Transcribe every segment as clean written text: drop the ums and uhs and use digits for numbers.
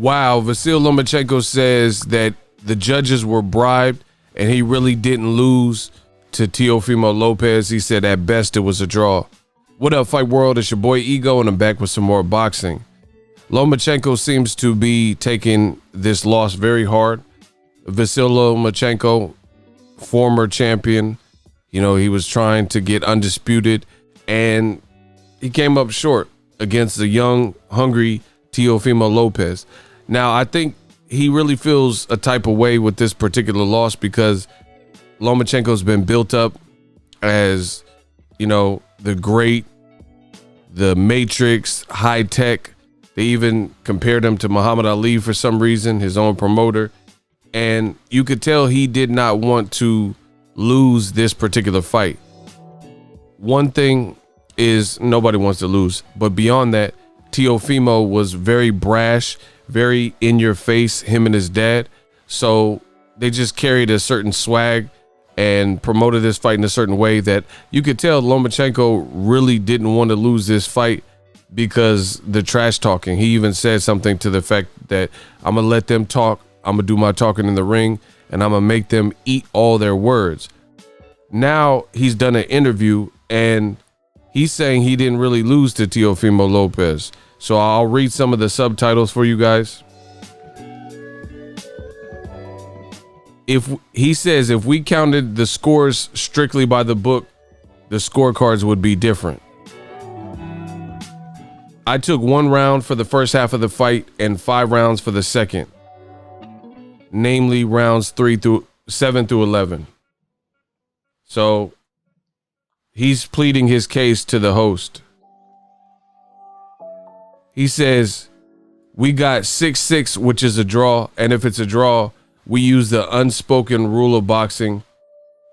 Wow, Vasyl Lomachenko says that the judges were bribed and he really didn't lose to Teofimo Lopez. He said at best it was a draw. What up, Fight World? It's your boy Ego, and I'm back with some more boxing. Lomachenko seems to be taking this loss very hard. Vasyl Lomachenko, former champion, he was trying to get undisputed, and he came up short against the young, hungry Teofimo Lopez. Now, I think he really feels a type of way with this particular loss because Lomachenko's been built up as, the great, the Matrix, high tech. They even compared him to Muhammad Ali for some reason, his own promoter. And you could tell he did not want to lose this particular fight. One thing is nobody wants to lose, but beyond that, Teofimo was very brash, very in your face, him and his dad. So they just carried a certain swag and promoted this fight in a certain way that you could tell Lomachenko really didn't want to lose this fight because the trash talking. He even said something to the effect that I'm going to let them talk. I'm going to do my talking in the ring and I'm going to make them eat all their words. Now he's done an interview and he's saying he didn't really lose to Teofimo Lopez. So I'll read some of the subtitles for you guys. He says if we counted the scores strictly by the book, the scorecards would be different. I took 1 round for the first half of the fight and 5 rounds for the second, namely rounds 7 through 11. So he's pleading his case to the host. He says, we got 6-6, which is a draw. And if it's a draw, we use the unspoken rule of boxing.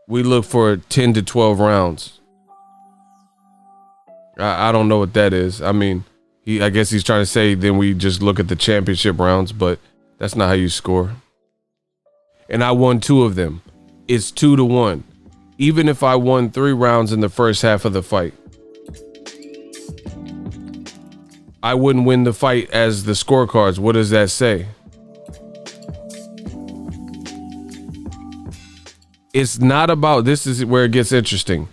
We look for 10 to 12 rounds. I don't know what that is. I mean, I guess he's trying to say then we just look at the championship rounds, but that's not how you score. And I won 2 of them. It's 2-1. Even if I won 3 rounds in the first half of the fight, I wouldn't win the fight as the scorecards. What does that say? It's not about, this is where it gets interesting.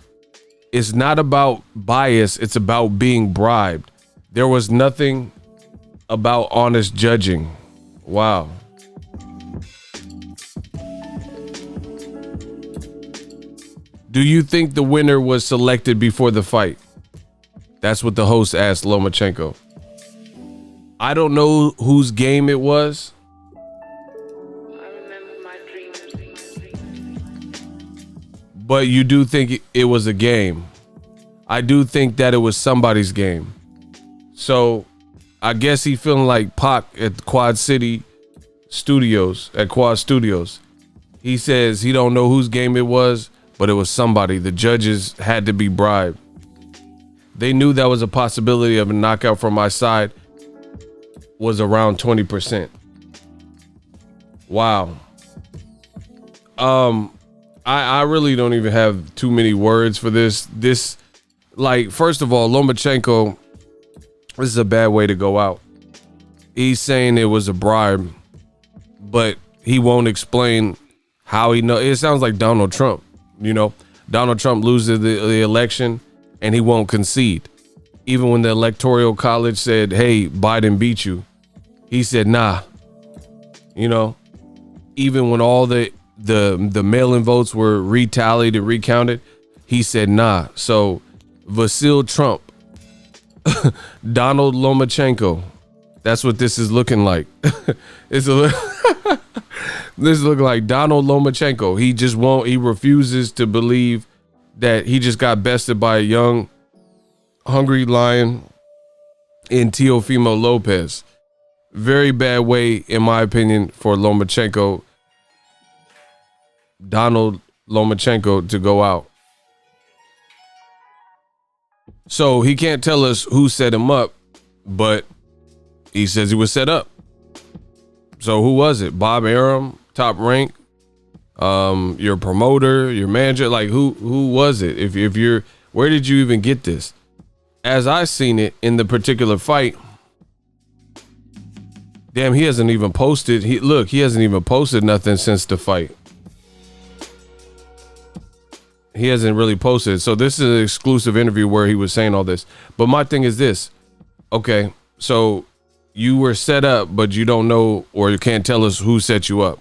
It's not about bias. It's about being bribed. There was nothing about honest judging. Wow. Do you think the winner was selected before the fight? That's what the host asked Lomachenko. I don't know whose game it was. But you do think it was a game. I do think that it was somebody's game. So I guess he feeling like Pac at Quad City Studios, at Quad Studios. He says he don't know whose game it was, but it was somebody. The judges had to be bribed. They knew that was a possibility of a knockout from my side was around 20%. Wow. I really don't even have too many words for this. First of all, Lomachenko, this is a bad way to go out. He's saying it was a bribe, but he won't explain how he know. It sounds like Donald Trump. Donald Trump loses the election and he won't concede. Even when the Electoral College said, hey, Biden beat you, he said, nah. Even when all the mail-in votes were retallied and recounted, he said, nah. So Vasyl Trump, Donald Lomachenko, that's what this is looking like. This is looking like Donald Lomachenko. He refuses to believe that he just got bested by a young, hungry lion in Teofimo Lopez. Very bad way, in my opinion, for Lomachenko, Donald Lomachenko, to go out. So he can't tell us who set him up, but he says he was set up. So who was it? Bob Arum, Top Rank, your promoter, your manager? Like who was it? If you're, where did you even get this? As I seen it in the particular fight, Damn, he hasn't even posted. He hasn't even posted nothing since the fight. He hasn't really posted. So this is an exclusive interview where he was saying all this. But my thing is this. Okay, so you were set up, but you don't know or you can't tell us who set you up.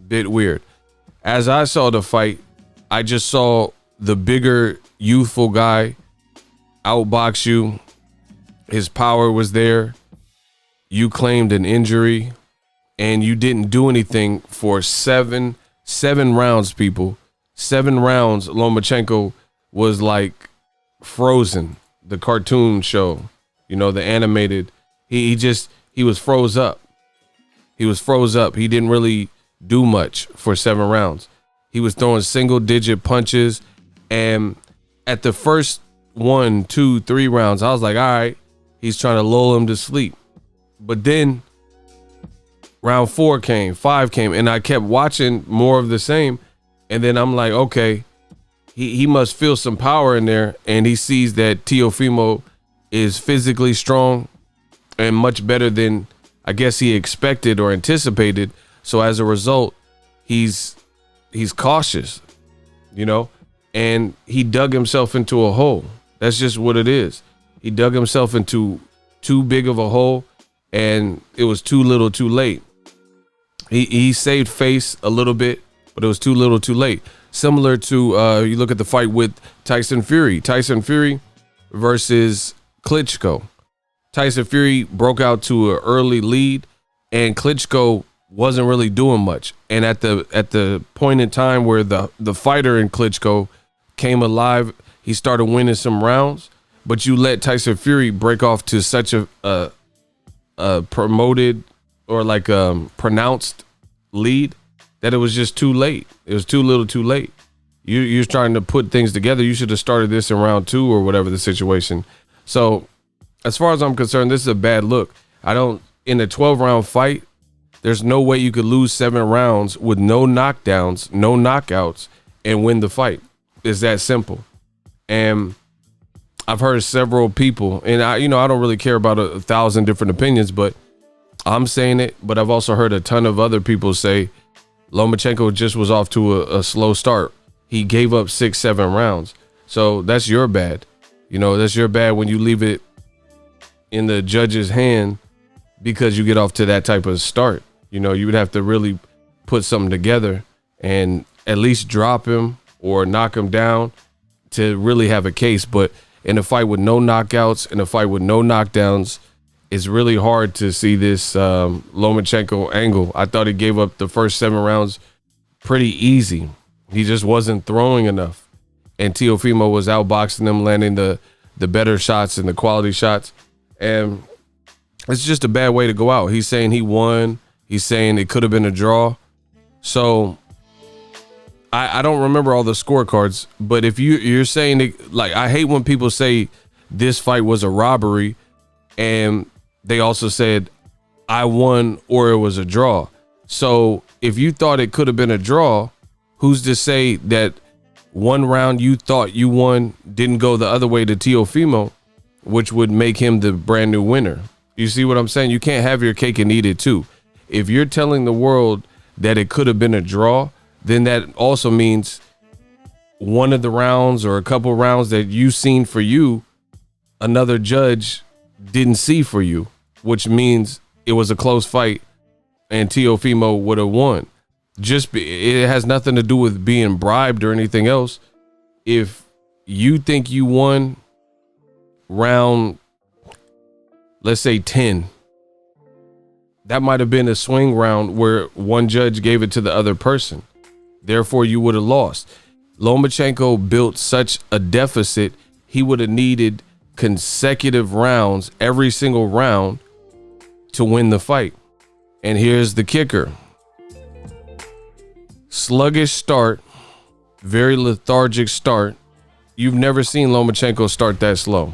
Bit weird. As I saw the fight, I just saw the bigger, youthful guy outbox you. His power was there. You claimed an injury and you didn't do anything for seven rounds, people. 7 rounds. Lomachenko was like Frozen, the cartoon show, you know, the animated. He was froze up. He was froze up. He didn't really do much for 7 rounds. He was throwing single digit punches. And at the first 1, 2, 3 rounds, I was like, all right, he's trying to lull him to sleep. But then round 4 came, 5 came, and I kept watching more of the same. And then I'm like, okay, he must feel some power in there. And he sees that Teofimo is physically strong and much better than I guess he expected or anticipated. So as a result, he's cautious, you know, and he dug himself into a hole. That's just what it is. He dug himself into too big of a hole, and it was too little too late. He saved face a little bit, but it was too little too late. Similar to, you look at the fight with Tyson Fury versus Klitschko. Tyson Fury broke out to an early lead, and Klitschko wasn't really doing much. And at the point in time where the fighter in Klitschko came alive, he started winning some rounds. But you let Tyson Fury break off to such a promoted or like pronounced lead that it was just too late. It was too little too late. You're trying to put things together. You should have started this in round 2 or whatever the situation. So as far as I'm concerned, this is a bad look. In a 12-round fight, there's no way you could lose 7 rounds with no knockdowns, no knockouts, and win the fight. It's that simple. And I've heard several people, and I don't really care about 1,000 different opinions, but I'm saying it. But I've also heard a ton of other people say Lomachenko just was off to a slow start. He gave up 6, 7 rounds. So that's your bad. That's your bad when you leave it in the judge's hand because you get off to that type of start. You would have to really put something together and at least drop him or knock him down to really have a case. But in a fight with no knockouts, in a fight with no knockdowns, it's really hard to see this Lomachenko angle. I thought he gave up the first 7 rounds pretty easy. He just wasn't throwing enough. And Teofimo was outboxing him, landing the better shots and the quality shots. And it's just a bad way to go out. He's saying he won. He's saying it could have been a draw. So I don't remember all the scorecards, but if you're saying it, like, I hate when people say this fight was a robbery and they also said I won or it was a draw. So if you thought it could have been a draw, who's to say that one round you thought you won didn't go the other way to Teofimo, which would make him the brand new winner? You see what I'm saying? You can't have your cake and eat it too. If you're telling the world that it could have been a draw, then that also means one of the rounds or a couple rounds that you seen for you, another judge didn't see for you, which means it was a close fight and Teofimo would have won. It has nothing to do with being bribed or anything else. If you think you won round, let's say 10, that might have been a swing round where one judge gave it to the other person. Therefore, you would have lost. Lomachenko built such a deficit, he would have needed consecutive rounds, every single round, to win the fight. And here's the kicker. Sluggish start, very lethargic start. You've never seen Lomachenko start that slow.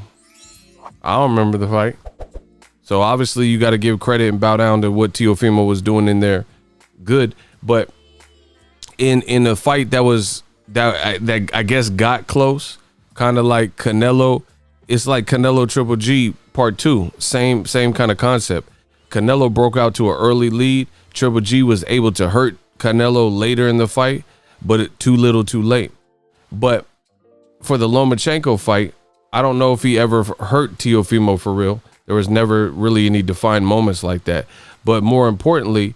I don't remember the fight. So obviously you got to give credit and bow down to what Teofimo was doing in there. Good. But in a fight that I guess got close, kind of like Canelo, it's like Canelo Triple G Part 2. Same kind of concept. Canelo broke out to an early lead. Triple G was able to hurt Canelo later in the fight, but too little too late. But for the Lomachenko fight, I don't know if he ever hurt Teofimo for real. There was never really any defined moments like that. But more importantly,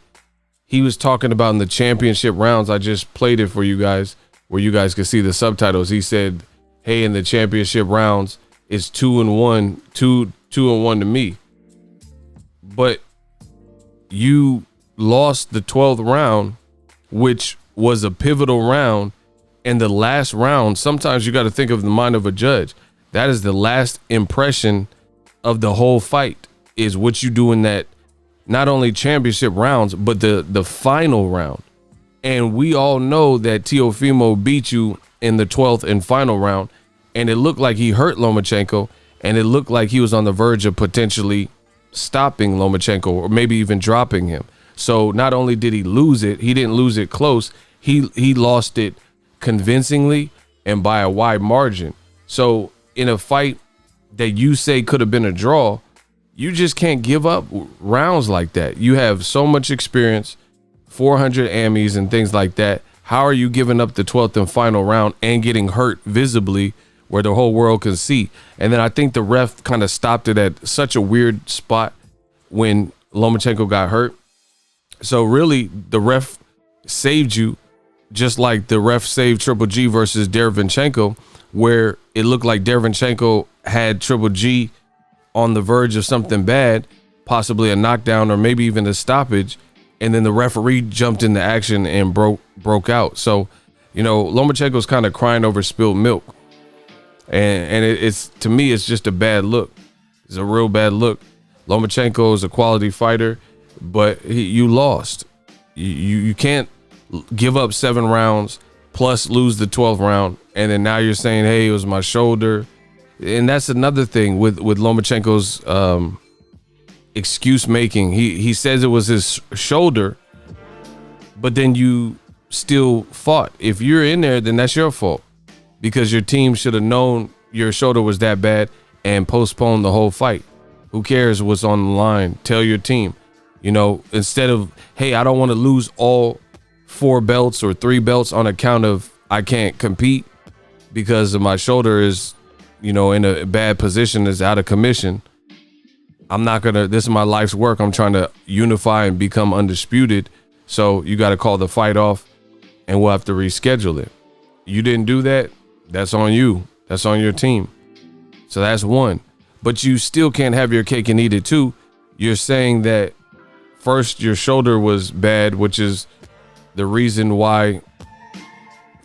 he was talking about in the championship rounds. I just played it for you guys where you guys could see the subtitles. He said, hey, in the championship rounds, it's 2-1, 2-1 to me. But you lost the 12th round, which was a pivotal round. And the last round, sometimes you got to think of the mind of a judge. That is the last impression of the whole fight, is what you do in that, not only championship rounds, but the final round. And we all know that Teofimo beat you in the 12th and final round, and it looked like he hurt Lomachenko, and it looked like he was on the verge of potentially stopping Lomachenko or maybe even dropping him. So not only did he lose it, he didn't lose it close. He lost it convincingly and by a wide margin. So in a fight that you say could have been a draw, you just can't give up rounds like that. You have so much experience, 400 Emmys and things like that. How are you giving up the 12th and final round and getting hurt visibly where the whole world can see? And then I think the ref kind of stopped it at such a weird spot when Lomachenko got hurt. So really, the ref saved you, just like the ref saved Triple G versus Derevyanchenko, where it looked like Derevyanchenko had Triple G on the verge of something bad, possibly a knockdown or maybe even a stoppage, and then the referee jumped into action and broke out. So, you know, Lomachenko's kind of crying over spilled milk, and it's, to me, it's just a bad look. It's a real bad look. Lomachenko is a quality fighter, but you lost. You can't give up 7 rounds plus lose the 12th round, and then now you're saying, hey, it was my shoulder. And that's another thing with Lomachenko's excuse making. He says it was his shoulder, but then you still fought. If you're in there, then that's your fault, because your team should have known your shoulder was that bad and postponed the whole fight. Who cares what's on the line? Tell your team, you know, instead of, hey, I don't want to lose all 4 belts or 3 belts on account of I can't compete because of my shoulder is, you know, in a bad position, is out of commission. I'm not gonna, this is my life's work. I'm trying to unify and become undisputed. So you got to call the fight off and we'll have to reschedule it. You didn't do that. That's on you. That's on your team. So that's one. But you still can't have your cake and eat it too. You're saying that first your shoulder was bad, which is the reason why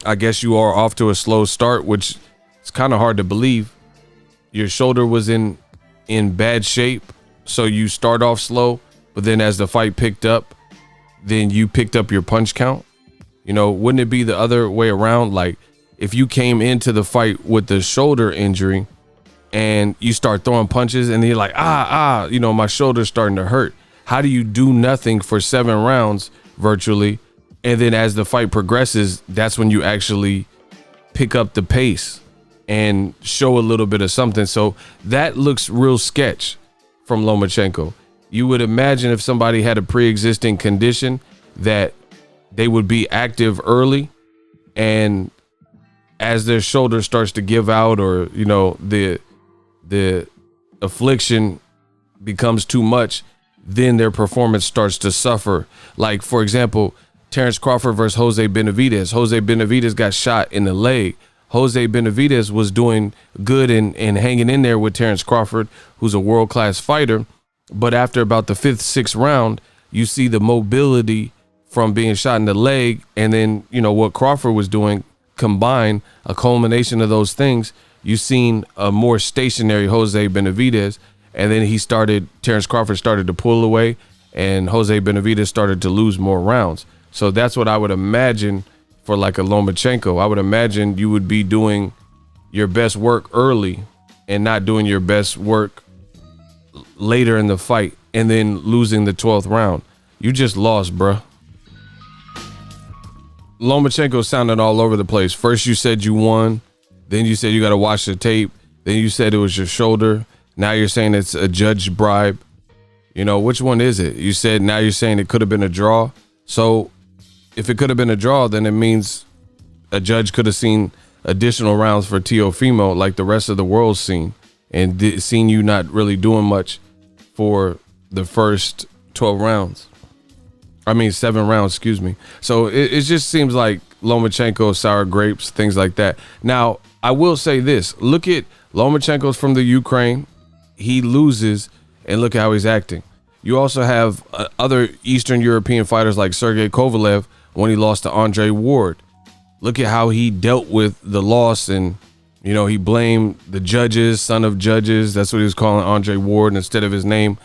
I guess you are off to a slow start, which it's kind of hard to believe. Your shoulder was in bad shape, so you start off slow, but then as the fight picked up, then you picked up your punch count. You know, wouldn't it be the other way around? Like if you came into the fight with the shoulder injury and you start throwing punches and then you're like, you know, my shoulder's starting to hurt. How do you do nothing for 7 rounds virtually? And then as the fight progresses, that's when you actually pick up the pace and show a little bit of something. So that looks real sketch from Lomachenko. You would imagine if somebody had a pre-existing condition that they would be active early, and as their shoulder starts to give out, or, you know, the affliction becomes too much, then their performance starts to suffer. Like, for example, Terrence Crawford versus Jose Benavidez. Jose Benavidez got shot in the leg. Jose Benavidez was doing good and hanging in there with Terrence Crawford, who's a world-class fighter. But after about the 5th, 6th round, you see the mobility from being shot in the leg, and then, you know, what Crawford was doing combined, a culmination of those things. You've seen a more stationary Jose Benavidez, and then Terrence Crawford started to pull away, and Jose Benavidez started to lose more rounds. So that's what I would imagine for like a Lomachenko. I would imagine you would be doing your best work early and not doing your best work later in the fight and then losing the 12th round. You just lost, bruh. Lomachenko sounded all over the place. First you said you won, then you said you got to watch the tape, then you said it was your shoulder. Now you're saying it's a judge bribe. You know, which one is it? You said now you're saying it could have been a draw. So if it could have been a draw, then it means a judge could have seen additional rounds for Teofimo like the rest of the world's seen, and seen you not really doing much for the first 12 rounds. I mean, 7 rounds, excuse me. So it just seems like Lomachenko, sour grapes, things like that. Now, I will say this. Look at Lomachenko's from the Ukraine. He loses, and look at how he's acting. You also have other Eastern European fighters like Sergey Kovalev when he lost to Andre Ward. Look at how he dealt with the loss, and, you know, he blamed the judges, son of judges. That's what he was calling Andre Ward instead of his name,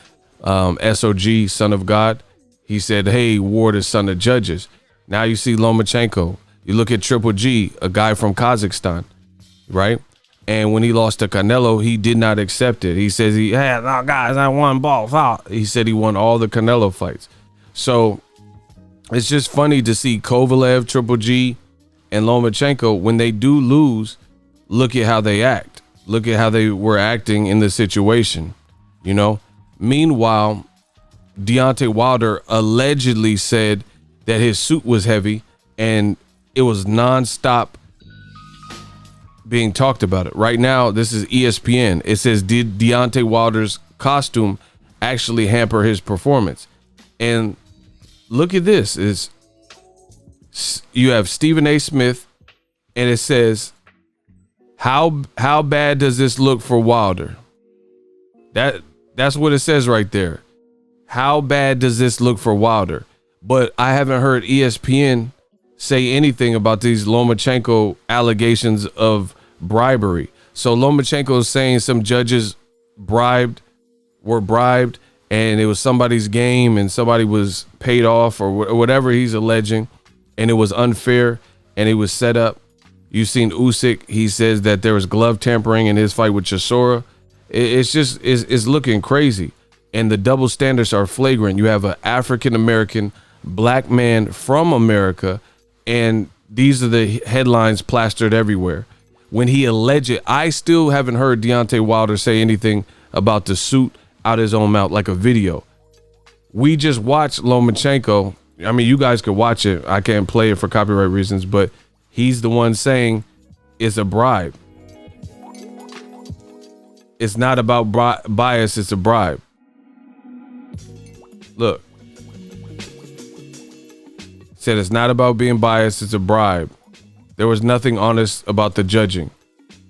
SOG, son of God. He said, hey, Ward is son of judges. Now you see Lomachenko. You look at Triple G, a guy from Kazakhstan, right? And when he lost to Canelo, he did not accept it. He says guys, I won both. He said he won all the Canelo fights. So it's just funny to see Kovalev, Triple G, and Lomachenko, when they do lose, look at how they act. Look at how they were acting in the situation, you know? Meanwhile, Deontay Wilder allegedly said that his suit was heavy, and it was nonstop being talked about it. Right now, this is ESPN. It says, did Deontay Wilder's costume actually hamper his performance? And look at this. You have Stephen A. Smith, and it says, how bad does this look for Wilder? That's what it says right there. How bad does this look for Wilder? But I haven't heard ESPN say anything about these Lomachenko allegations of bribery. So Lomachenko is saying some judges were bribed, and it was somebody's game and somebody was paid off or whatever he's alleging, and it was unfair and it was set up. You've seen Usyk. He says that there was glove tampering in his fight with Chisora. It's looking crazy. And the double standards are flagrant. You have an African-American black man from America, and these are the headlines plastered everywhere. When he alleged, I still haven't heard Deontay Wilder say anything about the suit out his own mouth, like a video. We just watched Lomachenko. I mean, you guys could watch it. I can't play it for copyright reasons, but he's the one saying it's a bribe. It's not about bias, it's a bribe. Look. Said it's not about being biased, it's a bribe. There was nothing honest about the judging.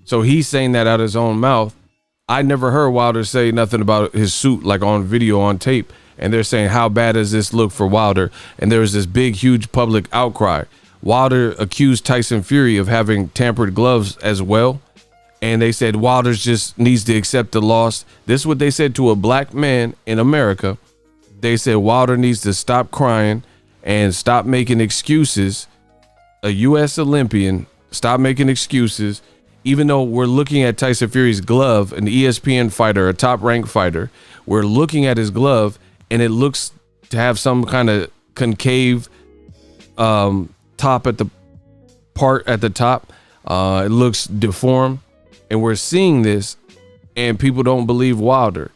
So he's saying that out of his own mouth. I never heard Wilder say nothing about his suit, like on video, on tape. And they're saying, how bad does this look for Wilder? And there was this big, huge public outcry. Wilder accused Tyson Fury of having tampered gloves as well. And they said Wilder just needs to accept the loss. This is what they said to a black man in America. They said Wilder needs to stop crying and stop making excuses. A U.S. Olympian, stop making excuses. Even though we're looking at Tyson Fury's glove, an ESPN fighter, a top-ranked fighter, we're looking at his glove, and it looks to have some kind of concave top at the part at the top. It looks deformed, and we're seeing this, and people don't believe Wilder.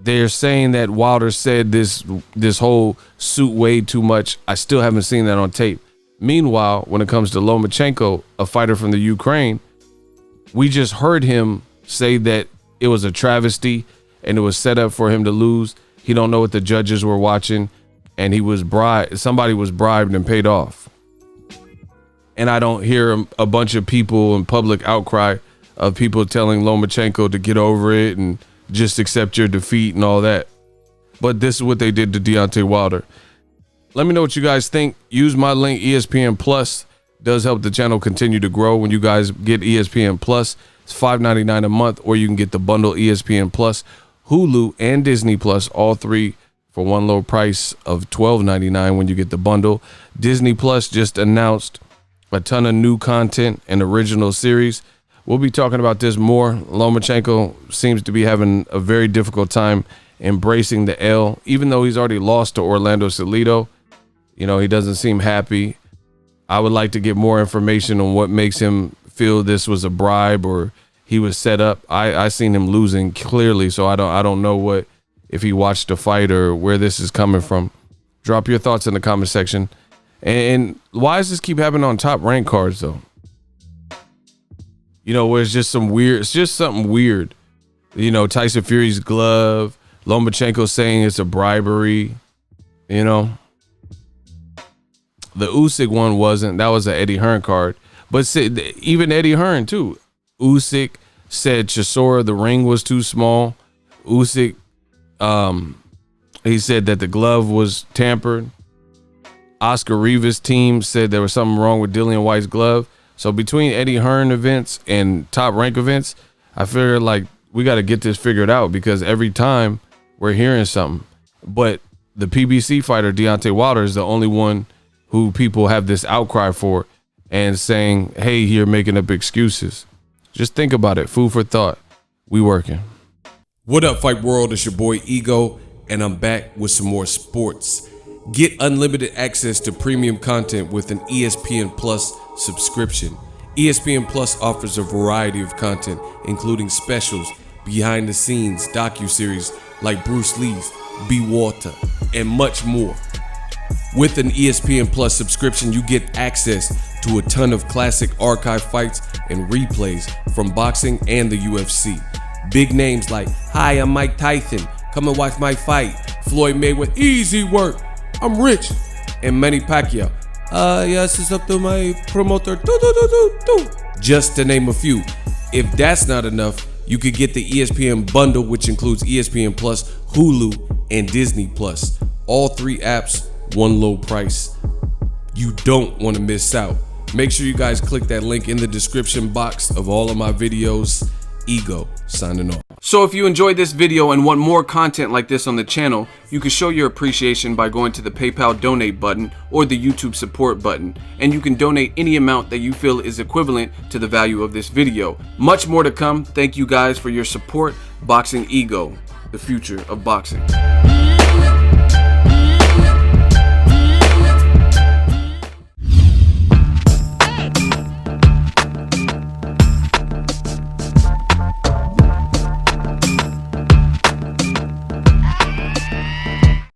They're saying that Wilder said this whole suit weighed too much. I still haven't seen that on tape. Meanwhile, when it comes to Lomachenko, a fighter from the Ukraine, we just heard him say that it was a travesty and it was set up for him to lose. He don't know what the judges were watching, and he was bribed. Somebody was bribed and paid off. And I don't hear a bunch of people in public outcry of people telling Lomachenko to get over it and just accept your defeat and all that. But this is what they did to Deontay Wilder. Let me know what you guys think. Use my link. ESPN Plus does help the channel continue to grow. When you guys get ESPN Plus, it's $5.99 a month, or you can get the bundle ESPN Plus, Hulu, and Disney Plus, all three for one low price of $12.99 when you get the bundle. Disney Plus just announced a ton of new content and original series. We'll be talking about this more. Lomachenko seems to be having a very difficult time embracing the L, even though he's already lost to Orlando Salido. You know, he doesn't seem happy. I would like to get more information on what makes him feel this was a bribe or he was set up. I seen him losing clearly, so I don't know what if he watched the fight or where this is coming from. Drop your thoughts in the comment section. And why does this keep happening on Top Rank cards though? You know, where it's just something weird. You know, Tyson Fury's glove, Lomachenko saying it's a bribery, you know. The Usyk one wasn't. That was an Eddie Hearn card. But even Eddie Hearn too. Usyk said Chisora, the ring was too small. Usyk, he said that the glove was tampered. Oscar Rivas' team said there was something wrong with Dillian White's glove. So between Eddie Hearn events and Top Rank events, I figured like we got to get this figured out, because every time we're hearing something. But the PBC fighter Deontay Wilder is the only one who people have this outcry for and saying, hey, you're making up excuses. Just think about it. Food for thought. We working. What up, Fight World? It's your boy Ego, and I'm back with some more sports. Get unlimited access to premium content with an ESPN Plus subscription. ESPN Plus offers a variety of content, including specials, behind the scenes, docuseries like Bruce Lee's Be Water, and much more. With an ESPN Plus subscription, you get access to a ton of classic archive fights and replays from boxing and the UFC. Big names like, hi, I'm Mike Tyson, come and watch my fight. Floyd Mayweather, easy work, I'm rich. And Manny Pacquiao, yes, it's up to my promoter, just to name a few. If that's not enough, you could get the ESPN bundle, which includes ESPN Plus, Hulu, and Disney Plus. All three apps, one low price. You don't want to miss out. Make sure you guys click that link in the description box of all of my videos. Ego signing off. So if you enjoyed this video and want more content like this on the channel, you can show your appreciation by going to the PayPal donate button or the YouTube support button, and you can donate any amount that you feel is equivalent to the value of this video. Much more to come. Thank you guys for your support. Boxing Ego, the future of boxing.